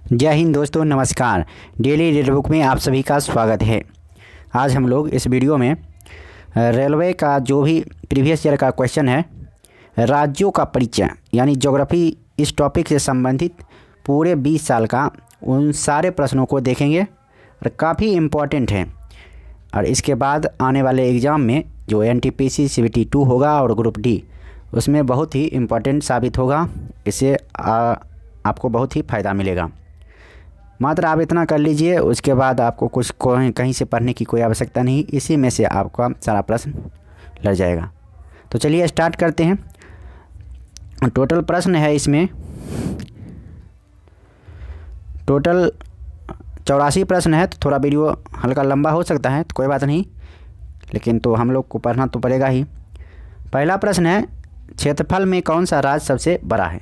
जय हिंद दोस्तों, नमस्कार। डेली रीड बुक में आप सभी का स्वागत है। आज हम लोग इस वीडियो में रेलवे का जो भी प्रीवियस ईयर का क्वेश्चन है, राज्यों का परिचय यानी ज्योग्राफी, इस टॉपिक से संबंधित पूरे 20 साल का उन सारे प्रश्नों को देखेंगे और काफ़ी इम्पोर्टेंट है। और इसके बाद आने वाले एग्ज़ाम में जो NTPC CBT 2 होगा और ग्रुप डी, उसमें बहुत ही इम्पोर्टेंट साबित होगा। इससे आपको बहुत ही फ़ायदा मिलेगा। मात्र आप इतना कर लीजिए, उसके बाद आपको कुछ कहीं से पढ़ने की कोई आवश्यकता नहीं, इसी में से आपका सारा प्रश्न लग जाएगा। तो चलिए स्टार्ट करते हैं। टोटल प्रश्न है इसमें, टोटल 84 प्रश्न है। तो थोड़ा वीडियो हल्का लंबा हो सकता है, तो कोई बात नहीं, लेकिन तो हम लोग को पढ़ना तो पड़ेगा ही। पहला प्रश्न है, क्षेत्रफल में कौन सा राज्य सबसे बड़ा है?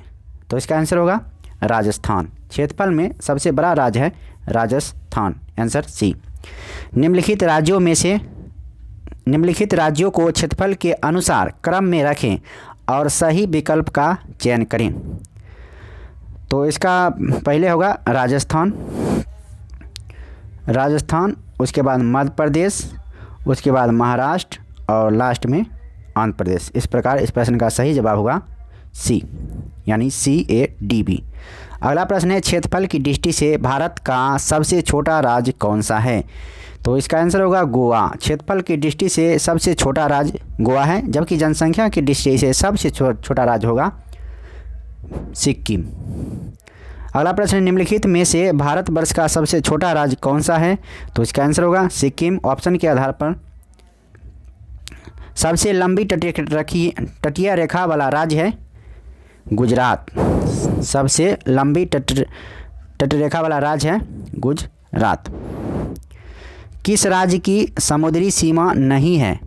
तो इसका आंसर होगा राजस्थान। क्षेत्रफल में सबसे बड़ा राज्य है राजस्थान, आंसर सी। निम्नलिखित राज्यों को क्षेत्रफल के अनुसार क्रम में रखें और सही विकल्प का चयन करें। तो इसका पहले होगा राजस्थान, उसके बाद मध्य प्रदेश, उसके बाद महाराष्ट्र और लास्ट में आंध्र प्रदेश। इस प्रकार इस प्रश्न का सही जवाब होगा सी, यानी CADB। अगला प्रश्न है, क्षेत्रफल की दृष्टि से भारत का सबसे छोटा राज्य कौन सा है? तो इसका आंसर होगा गोवा। क्षेत्रफल की दृष्टि से सबसे छोटा राज्य गोवा है, जबकि जनसंख्या की दृष्टि से सबसे छोटा राज्य होगा सिक्किम। अगला प्रश्न, निम्नलिखित में से भारतवर्ष का सबसे छोटा राज्य कौन सा है? तो इसका आंसर होगा सिक्किम। ऑप्शन के आधार पर सबसे लंबी तटीय रेखा वाला राज्य है गुजरात। सबसे लंबी तटरेखा वाला राज्य है गुजरात। किस राज्य की समुद्री सीमा नहीं है?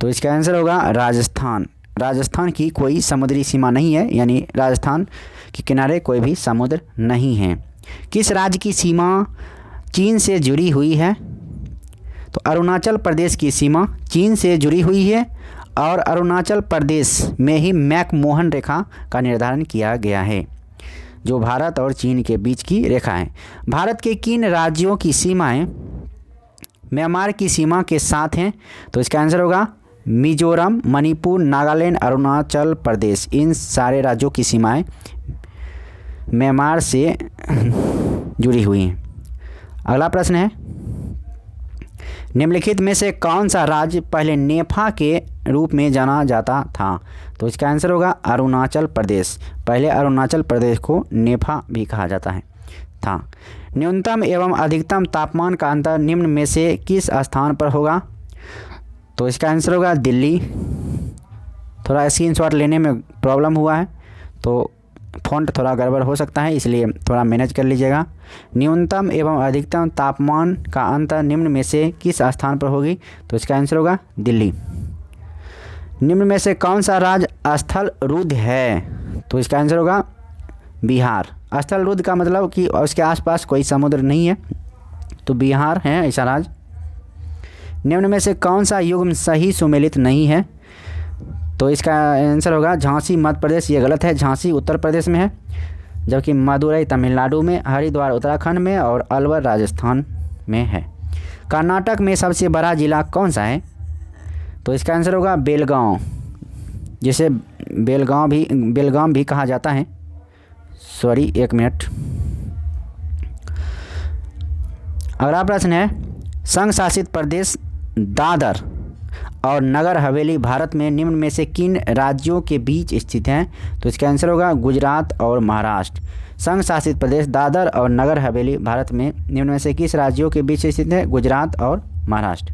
तो इसका आंसर होगा राजस्थान। राजस्थान की कोई समुद्री सीमा नहीं है, यानी राजस्थान के किनारे कोई भी समुद्र नहीं है। किस राज्य की सीमा चीन से जुड़ी हुई है? तो अरुणाचल प्रदेश की सीमा चीन से जुड़ी हुई है और अरुणाचल प्रदेश में ही मैकमोहन रेखा का निर्धारण किया गया है, जो भारत और चीन के बीच की रेखा है। भारत के किन राज्यों की सीमाएं म्यांमार की सीमा के साथ हैं? तो इसका आंसर होगा मिजोरम, मणिपुर, नागालैंड, अरुणाचल प्रदेश। इन सारे राज्यों की सीमाएं म्यांमार से जुड़ी हुई हैं। अगला प्रश्न है, निम्नलिखित में से कौन सा राज्य पहले नेफा के रूप में जाना जाता था? तो इसका आंसर होगा अरुणाचल प्रदेश। पहले अरुणाचल प्रदेश को नेफा भी कहा जाता है था। न्यूनतम एवं अधिकतम तापमान का अंतर निम्न में से किस स्थान पर होगा? तो इसका आंसर होगा दिल्ली। थोड़ा स्क्रीनशॉट लेने में प्रॉब्लम हुआ है, तो फ़ॉन्ट थोड़ा गड़बड़ हो सकता है, इसलिए थोड़ा मैनेज कर लीजिएगा। न्यूनतम एवं अधिकतम तापमान का अंतर निम्न में से किस स्थान पर होगी? तो इसका आंसर होगा दिल्ली। निम्न में से कौन सा राज्य स्थल रुद्ध है? तो इसका आंसर होगा बिहार। स्थल रुद्ध का मतलब कि उसके आसपास कोई समुद्र नहीं है, तो बिहार है ऐसा राज्य। निम्न में से कौन सा युग्म सही सुमेलित नहीं है? तो इसका आंसर होगा झांसी मध्य प्रदेश। ये गलत है, झांसी उत्तर प्रदेश में है, जबकि मदुरई तमिलनाडु में, हरिद्वार उत्तराखंड में और अलवर राजस्थान में है। कर्नाटक में सबसे बड़ा जिला कौन सा है? तो इसका आंसर होगा बेलगांव, जिसे बेलगाम भी कहा जाता है। सॉरी, एक मिनट। अगला प्रश्न है, संघ शासित प्रदेश दादर और नगर हवेली भारत में निम्न में से किन राज्यों के बीच स्थित हैं? तो इसका आंसर होगा गुजरात और महाराष्ट्र। संघ शासित प्रदेश दादर और नगर हवेली भारत में निम्न में से किस राज्यों के बीच स्थित है? गुजरात और महाराष्ट्र।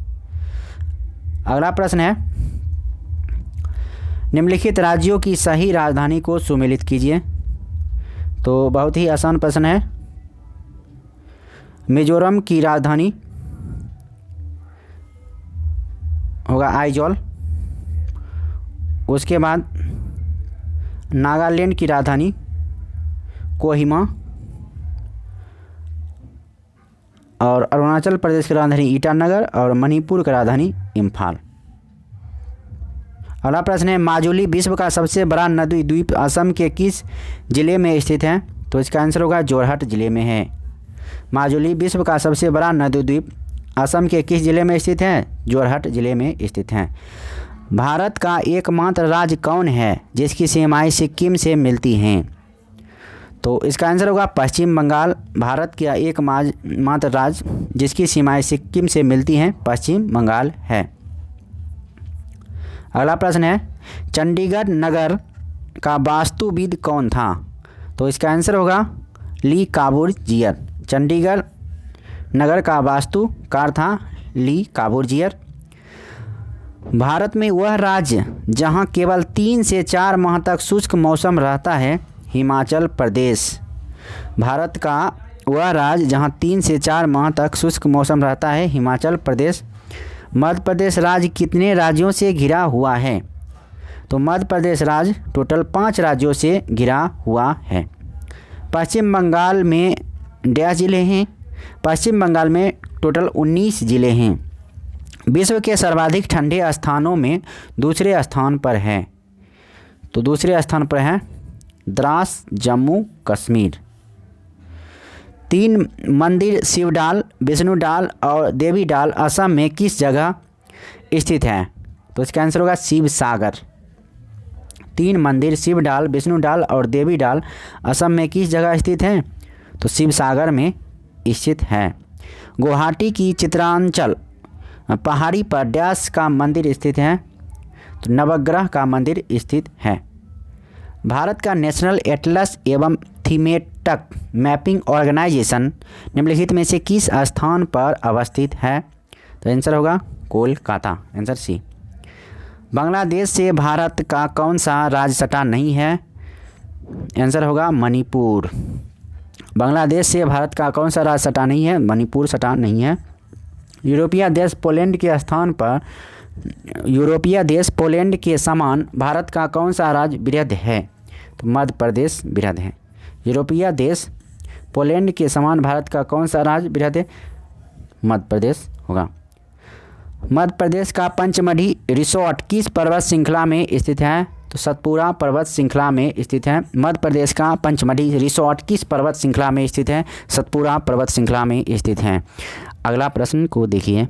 अगला प्रश्न है, निम्नलिखित राज्यों की सही राजधानी को सुमेलित कीजिए। तो बहुत ही आसान प्रश्न है। मिजोरम की राजधानी होगा आइजॉल। उसके बाद नागालैंड की राजधानी कोहिमा और अरुणाचल प्रदेश की राजधानी ईटानगर और मणिपुर की राजधानी इम्फाल। अगला प्रश्न है, माजुली विश्व का सबसे बड़ा नदी द्वीप असम के किस जिले में स्थित है? तो इसका आंसर होगा जोरहट जिले में है। माजुली विश्व का सबसे बड़ा नदी द्वीप असम के किस जिले में स्थित है? जोरहट जिले में स्थित है। भारत का एकमात्र राज्य कौन है जिसकी सीमाएं सिक्किम से मिलती हैं? तो इसका आंसर होगा पश्चिम बंगाल। भारत का एकमात्र राज्य जिसकी सीमाएं सिक्किम से मिलती हैं पश्चिम बंगाल है। अगला प्रश्न है, चंडीगढ़ नगर का वास्तुविद कौन था? तो इसका आंसर होगा ली काबूर्जियर। चंडीगढ़ नगर का वास्तुकार था ली काबूर्जियर। भारत में वह राज्य जहां केवल 3 से 4 माह तक शुष्क मौसम रहता है हिमाचल प्रदेश। भारत का वह राज्य जहां 3 से 4 माह तक शुष्क मौसम रहता है हिमाचल प्रदेश। मध्य प्रदेश राज्य कितने राज्यों से घिरा हुआ है? तो मध्य प्रदेश राज्य टोटल 5 राज्यों से घिरा हुआ है। पश्चिम बंगाल में डैश जिले हैं? पश्चिम बंगाल में टोटल 19 जिले हैं। विश्व के सर्वाधिक ठंडे स्थानों में दूसरे स्थान पर है, तो दूसरे स्थान पर है द्रास जम्मू कश्मीर। 3 मंदिर शिवडाल, विष्णुडाल और देवीडाल असम में किस जगह स्थित है? तो इसका आंसर होगा शिवसागर। 3 मंदिर शिवडाल, विष्णुडाल और देवीडाल असम में किस जगह स्थित हैं? तो शिवसागर में स्थित है। गुवाहाटी की चित्रांचल पहाड़ी पर डैश का मंदिर स्थित है? तो नवग्रह का मंदिर स्थित है। भारत का नेशनल एटलस एवं थीमेटिक मैपिंग ऑर्गेनाइजेशन निम्नलिखित में से किस स्थान पर अवस्थित है? तो आंसर होगा कोलकाता, आंसर सी। बांग्लादेश से भारत का कौन सा राज्य सटा नहीं है? आंसर होगा मणिपुर। बांग्लादेश से भारत का कौन सा राज्य सटा नहीं है? मणिपुर सटा नहीं है। यूरोपीय देश पोलैंड के स्थान पर यूरोपीय देश पोलैंड के समान भारत का कौन सा राज्य वृहद है? तो मध्य प्रदेश वृहद है। यूरोपीय देश पोलैंड के समान भारत का कौन सा राज्य वृहद है? मध्य प्रदेश होगा। मध्य प्रदेश का पंचमढ़ी रिसोर्ट किस पर्वत श्रृंखला में स्थित है? तो सतपुड़ा पर्वत श्रृंखला में स्थित है। मध्य प्रदेश का पंचमढ़ी रिसोर्ट किस पर्वत श्रृंखला में स्थित है? सतपुड़ा पर्वत श्रृंखला में स्थित है। अगला प्रश्न को देखिए,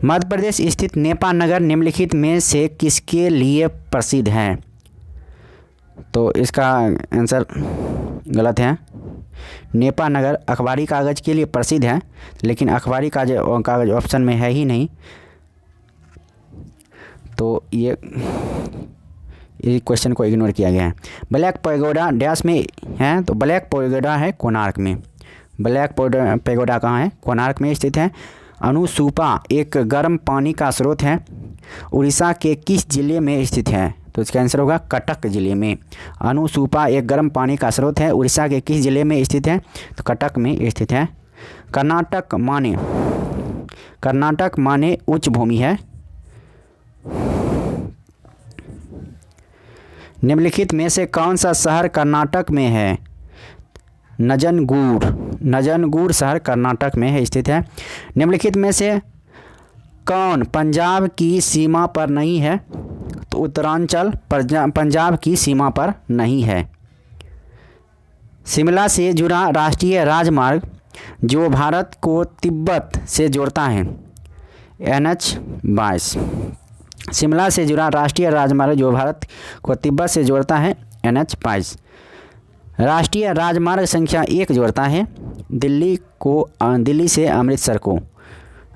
मध्य प्रदेश स्थित नेपा नगर निम्नलिखित में से किसके लिए प्रसिद्ध है? तो इसका आंसर गलत है। नेपा नगर अखबारी कागज़ के लिए प्रसिद्ध है, लेकिन अखबारी कागज़ ऑप्शन में है ही नहीं, तो ये क्वेश्चन को इग्नोर किया गया है। ब्लैक पैगोडा डैश में है? तो ब्लैक पैगोडा है कोणार्क में। ब्लैक पैगोडा कहाँ है? कोणार्क में स्थित है। अनुसूपा एक गर्म पानी का स्रोत है, उड़ीसा के किस जिले में स्थित है? तो इसका आंसर होगा कटक जिले में। अनुसूपा एक गर्म पानी का स्रोत है, उड़ीसा के किस जिले में स्थित है? तो कटक में स्थित है। कर्नाटक माने उच्च भूमि है। निम्नलिखित में से कौन सा शहर कर्नाटक में है? नजनगूर शहर कर्नाटक में स्थित है। निम्नलिखित में से कौन पंजाब की सीमा पर नहीं है? तो उत्तरांचल पंजाब की सीमा पर नहीं है। शिमला से जुड़ा राष्ट्रीय राजमार्ग जो भारत को तिब्बत से जोड़ता है, NH-22। शिमला से जुड़ा राष्ट्रीय राजमार्ग जो भारत को तिब्बत से जोड़ता है, NH-22। राष्ट्रीय राजमार्ग संख्या 1 जोड़ता है दिल्ली से अमृतसर को।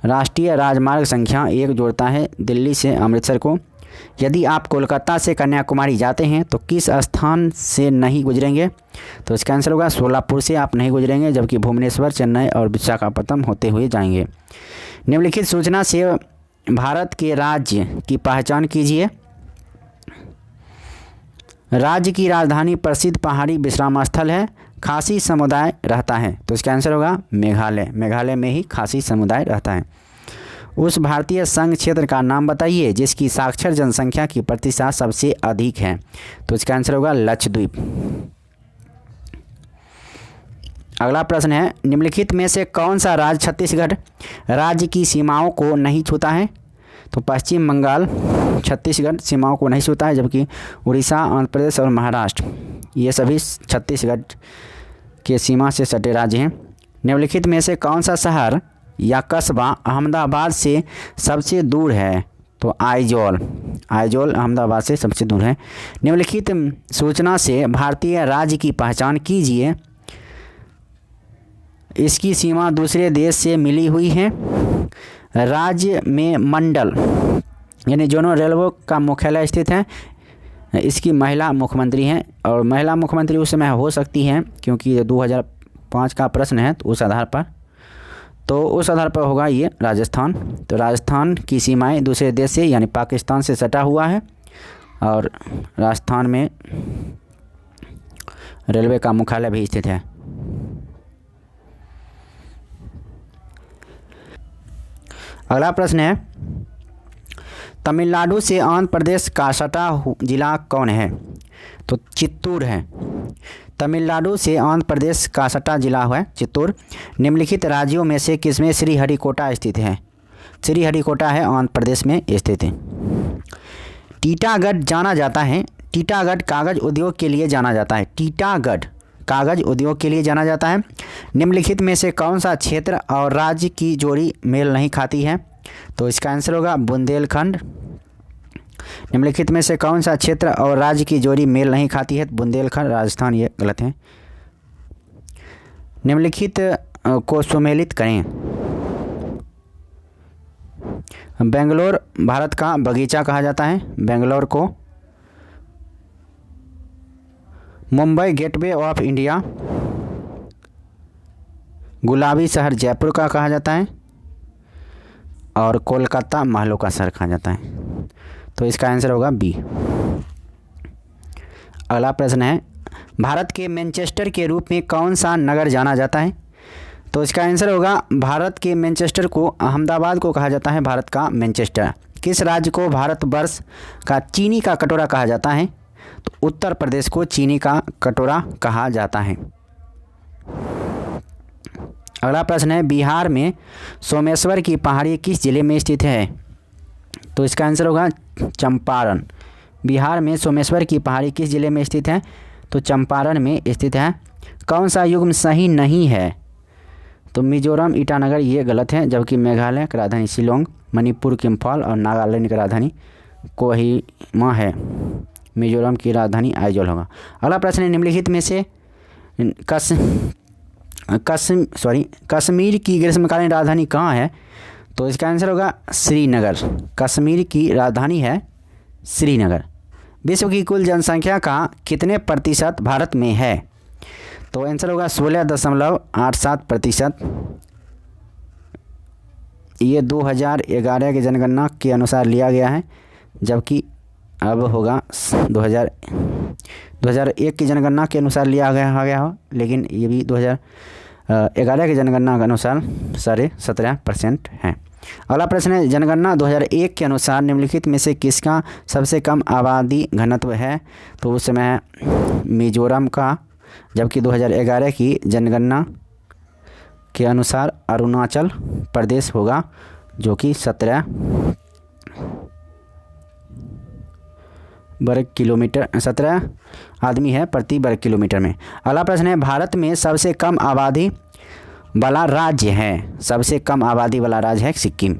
राष्ट्रीय राजमार्ग संख्या 1 जोड़ता है दिल्ली से अमृतसर को। यदि आप कोलकाता से कन्याकुमारी जाते हैं तो किस स्थान से नहीं गुजरेंगे? तो इसका आंसर होगा सोलापुर से आप नहीं गुजरेंगे, जबकि भुवनेश्वर, चेन्नई और विशाखापट्टनम होते हुए जाएंगे। निम्नलिखित सूचना से भारत के राज्य की पहचान कीजिए। राज्य की राजधानी प्रसिद्ध पहाड़ी विश्राम स्थल है, खासी समुदाय रहता है। तो इसका आंसर होगा मेघालय। मेघालय में ही खासी समुदाय रहता है। उस भारतीय संघ क्षेत्र का नाम बताइए जिसकी साक्षर जनसंख्या की प्रतिशत सबसे अधिक है। तो इसका आंसर होगा लक्षद्वीप। अगला प्रश्न है, निम्नलिखित में से कौन सा राज्य छत्तीसगढ़ राज्य की सीमाओं को नहीं छूता है? तो पश्चिम बंगाल छत्तीसगढ़ सीमाओं को नहीं छूता है, जबकि उड़ीसा, आंध्र प्रदेश और महाराष्ट्र ये सभी छत्तीसगढ़ के सीमा से सटे राज्य हैं। निम्नलिखित में से कौन सा शहर या कस्बा अहमदाबाद से सबसे दूर है? तो आइजोल अहमदाबाद से सबसे दूर है। निम्नलिखित सूचना से भारतीय राज्य की पहचान कीजिए। इसकी सीमा दूसरे देश से मिली हुई है। राज्य में मंडल यानी जोनल रेलवे का मुख्यालय स्थित है। इसकी महिला मुख्यमंत्री हैं और महिला मुख्यमंत्री उस समय हो सकती हैं क्योंकि 2005 का प्रश्न है, तो उस आधार पर होगा ये राजस्थान। तो राजस्थान की सीमाएं दूसरे देश से यानी पाकिस्तान से सटा हुआ है और राजस्थान में रेलवे का मुख्यालय भी स्थित है। अगला प्रश्न है, तमिलनाडु से आंध्र प्रदेश का सटा जिला कौन है? तो चित्तूर है। तमिलनाडु से आंध्र प्रदेश का सटा जिला है चित्तूर। निम्नलिखित राज्यों में से किसमें श्रीहरिकोटा स्थित है? श्रीहरिकोटा है आंध्र प्रदेश में स्थित है। टीटागढ़ जाना जाता है। टीटागढ़ कागज़ उद्योग के लिए जाना जाता है। टीटागढ़ कागज़ उद्योग के लिए जाना जाता है। निम्नलिखित में से कौन सा क्षेत्र और राज्य की जोड़ी मेल नहीं खाती है? तो इसका आंसर होगा बुंदेलखंड। निम्नलिखित में से कौन सा क्षेत्र और राज्य की जोड़ी मेल नहीं खाती है? बुंदेलखंड राजस्थान। ये गलत है। निम्नलिखित को सुमेलित करें। बेंगलोर भारत का बगीचा कहा जाता है। बेंगलोर को मुंबई गेटवे ऑफ इंडिया, गुलाबी शहर जयपुर का कहा जाता है और कोलकाता महलों का शहर कहा जाता है। तो इसका आंसर होगा बी। अगला प्रश्न है, भारत के मैनचेस्टर के रूप में कौन सा नगर जाना जाता है? तो इसका आंसर होगा भारत के मैनचेस्टर को अहमदाबाद को कहा जाता है भारत का मैनचेस्टर। किस राज्य को भारतवर्ष का चीनी का कटोरा कहा जाता है? तो उत्तर प्रदेश को चीनी का कटोरा कहा जाता है। अगला प्रश्न है, बिहार में सोमेश्वर की पहाड़ी किस जिले में स्थित है? तो इसका आंसर होगा चंपारण। बिहार में सोमेश्वर की पहाड़ी किस जिले में स्थित है? तो चंपारण में स्थित है। कौन सा युग्म सही नहीं है? तो मिजोरम ईटानगर ये गलत है, जबकि मेघालय की राजधानी शिलोंग, मणिपुर की इम्फाल और नागालैंड की राजधानी कोहिमा है। मिजोरम की राजधानी आइजोल होगा। अगला प्रश्न है, निम्नलिखित में से कश्मीर की ग्रीष्मकालीन राजधानी कहाँ है? तो इसका आंसर होगा श्रीनगर। कश्मीर की राजधानी है श्रीनगर। विश्व की कुल जनसंख्या का कितने प्रतिशत भारत में है? तो आंसर होगा 16.87%। ये 2011 की जनगणना के अनुसार लिया गया है, जबकि अब होगा 2001 की जनगणना के अनुसार लिया गया हो, लेकिन ये भी 2011 की जनगणना के अनुसार 17.5% है। अगला प्रश्न है, जनगणना 2001 के अनुसार निम्नलिखित में से किसका सबसे कम आबादी घनत्व है? तो उस समय मिजोरम का, जबकि 2011 की जनगणना के अनुसार अरुणाचल प्रदेश होगा, जो कि 17 आदमी है प्रति वर्ग किलोमीटर में। अगला प्रश्न है, भारत में सबसे कम आबादी वाला राज्य है? सबसे कम आबादी वाला राज्य है सिक्किम।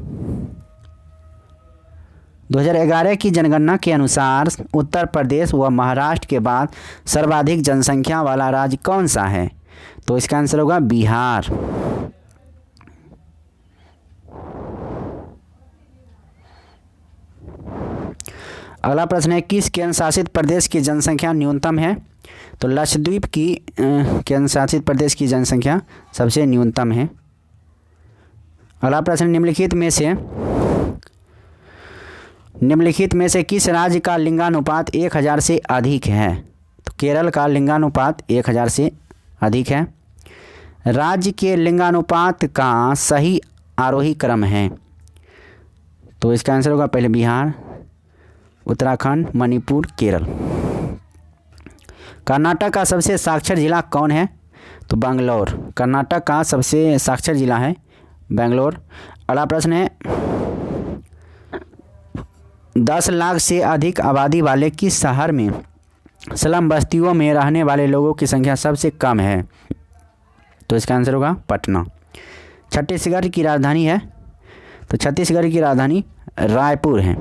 2011 की जनगणना के अनुसार उत्तर प्रदेश व महाराष्ट्र के बाद सर्वाधिक जनसंख्या वाला राज्य कौन सा है? तो इसका आंसर होगा बिहार। अगला प्रश्न है, किस केंद्र शासित प्रदेश की जनसंख्या न्यूनतम है? तो लक्षद्वीप की केंद्र शासित प्रदेश की जनसंख्या सबसे न्यूनतम है। अगला प्रश्न, निम्नलिखित में से किस राज्य का लिंगानुपात 1000 से अधिक है? तो केरल का लिंगानुपात 1000 से अधिक है। राज्य के लिंगानुपात का सही आरोही क्रम है? तो इसका आंसर होगा पहले बिहार, उत्तराखंड, मणिपुर, केरल। कर्नाटक का सबसे साक्षर जिला कौन है? तो बेंगलोर। कर्नाटक का सबसे साक्षर जिला है बेंगलोर। अगला प्रश्न है, 10 लाख से अधिक आबादी वाले किस शहर में स्लम बस्तियों में रहने वाले लोगों की संख्या सबसे कम है? तो इसका आंसर होगा पटना। छत्तीसगढ़ की राजधानी है? तो छत्तीसगढ़ की राजधानी रायपुर है।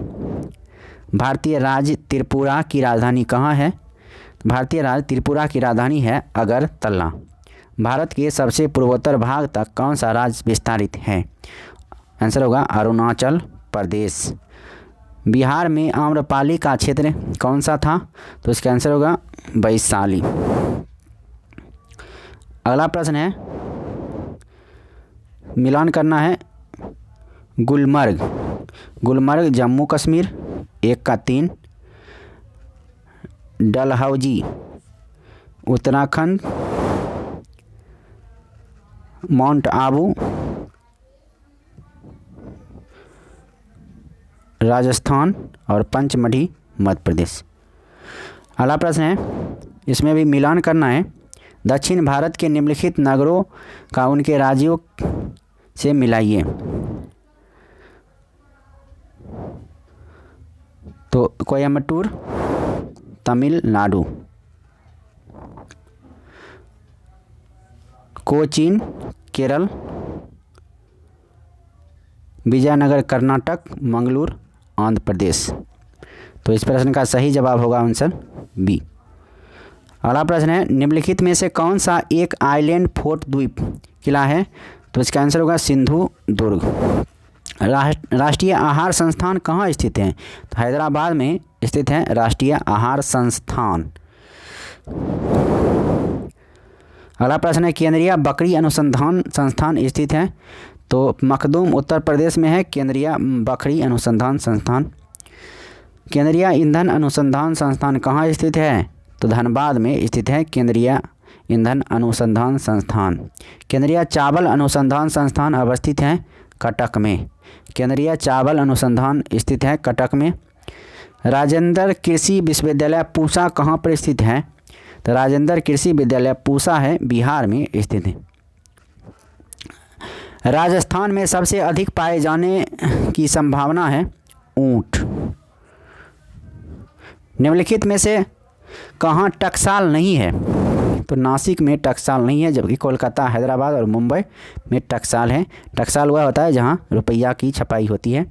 भारतीय राज्य त्रिपुरा की राजधानी कहाँ है? भारतीय राज्य त्रिपुरा की राजधानी है अगरतला। भारत के सबसे पूर्वोत्तर भाग तक कौन सा राज्य विस्तारित है? आंसर होगा अरुणाचल प्रदेश। बिहार में आम्रपाली का क्षेत्र कौन सा था? तो इसका आंसर होगा वैशाली। अगला प्रश्न है, मिलान करना है गुलमर्ग। गुलमर्ग जम्मू कश्मीर 1 का 3, डलहौजी उत्तराखंड, माउंट आबू राजस्थान और पंचमढ़ी मध्य प्रदेश। अगला प्रश्न है, इसमें भी मिलान करना है। दक्षिण भारत के निम्नलिखित नगरों का उनके राज्यों से मिलाइए। तो कोयम्बटूर तमिलनाडु, कोचीन केरल, विजयनगर कर्नाटक, मंगलूर आंध्र प्रदेश। तो इस प्रश्न का सही जवाब होगा आंसर बी। अगला प्रश्न है, निम्नलिखित में से कौन सा एक आइलैंड फोर्ट द्वीप किला है? तो इसका आंसर होगा सिंधु दुर्ग। राष्ट्रीय आहार संस्थान कहाँ स्थित है? तो हैदराबाद में स्थित है राष्ट्रीय आहार संस्थान। अगला प्रश्न है, केंद्रीय बकरी अनुसंधान संस्थान स्थित है? तो मखदूम उत्तर प्रदेश में है केंद्रीय बकरी अनुसंधान संस्थान। केंद्रीय ईंधन अनुसंधान संस्थान कहाँ स्थित है? तो धनबाद में स्थित है केंद्रीय ईंधन अनुसंधान संस्थान। केंद्रीय चावल अनुसंधान संस्थान अवस्थित है कटक में। केंद्रीय चावल अनुसंधान स्थित है कटक में। राजेंद्र कृषि विश्वविद्यालय पूसा कहाँ पर स्थित है? तो राजेंद्र कृषि विद्यालय पूसा है बिहार में स्थित है। राजस्थान में सबसे अधिक पाए जाने की संभावना है ऊंट। निम्नलिखित में से कहाँ टकसाल नहीं है? तो नासिक में टकसाल नहीं है, जबकि कोलकाता, हैदराबाद और मुंबई में टकसाल है। टकसाल हुआ होता है जहाँ रुपया की छपाई होती है।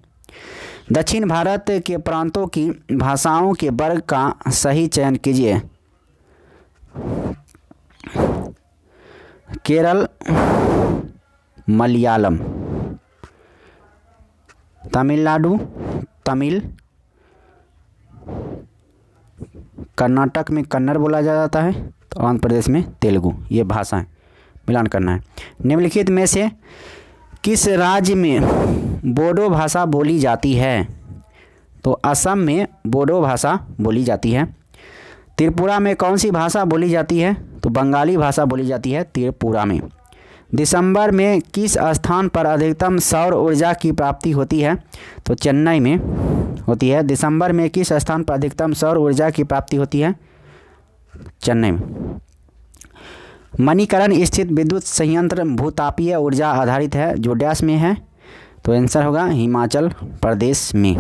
दक्षिण भारत के प्रांतों की भाषाओं के वर्ग का सही चयन कीजिए। केरल मलयालम, तमिलनाडु तमिल, कर्नाटक में कन्नड़ बोला जाता है, तो आंध्र प्रदेश में तेलुगु। ये भाषाएं मिलान करना है। निम्नलिखित में से किस राज्य में बोडो भाषा बोली जाती है? तो असम में बोडो भाषा बोली जाती है। त्रिपुरा में कौन सी भाषा बोली जाती है? तो बंगाली भाषा बोली जाती है त्रिपुरा में। दिसंबर में किस स्थान पर अधिकतम सौर ऊर्जा की प्राप्ति होती है? तो चेन्नई में होती है। दिसंबर में किस स्थान पर अधिकतम सौर ऊर्जा की प्राप्ति होती है? चेन्नई में। मणिकरण स्थित विद्युत संयंत्र भूतापीय ऊर्जा आधारित है, जो डैश में है? तो आंसर होगा हिमाचल प्रदेश में।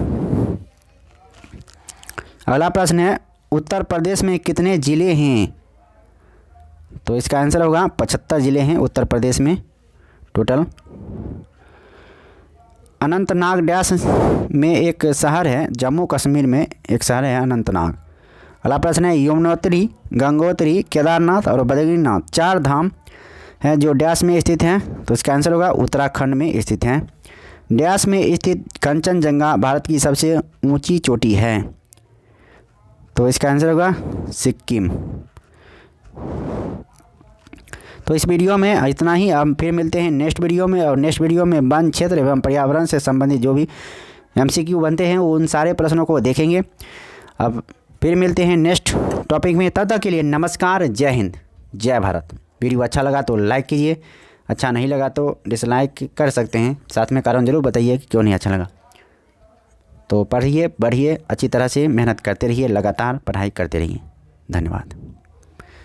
अगला प्रश्न है, उत्तर प्रदेश में कितने ज़िले हैं? तो इसका आंसर होगा 75 ज़िले हैं उत्तर प्रदेश में टोटल। अनंतनाग डैश में एक शहर है, जम्मू कश्मीर में एक शहर है अनंतनाग। अगला प्रश्न है, यमुनोत्री, गंगोत्री, केदारनाथ और बद्रीनाथ 4 धाम हैं जो डैश में स्थित हैं? तो इसका आंसर होगा उत्तराखंड में स्थित हैं। डैश में स्थित कंचनजंगा भारत की सबसे ऊंची चोटी है? तो इसका आंसर होगा सिक्किम। तो इस वीडियो में इतना ही। अब फिर मिलते हैं नेक्स्ट वीडियो में, और नेक्स्ट वीडियो में वन क्षेत्र एवं पर्यावरण से संबंधित जो भी MCQ बनते हैं उन सारे प्रश्नों को देखेंगे। अब फिर मिलते हैं नेक्स्ट टॉपिक में। तब तक के लिए नमस्कार, जय हिंद, जय भारत। वीडियो अच्छा लगा तो लाइक कीजिए, अच्छा नहीं लगा तो डिसलाइक कर सकते हैं। साथ में कारण ज़रूर बताइए कि क्यों नहीं अच्छा लगा। तो पढ़िए, बढ़िए, अच्छी तरह से मेहनत करते रहिए, लगातार पढ़ाई करते रहिए। धन्यवाद।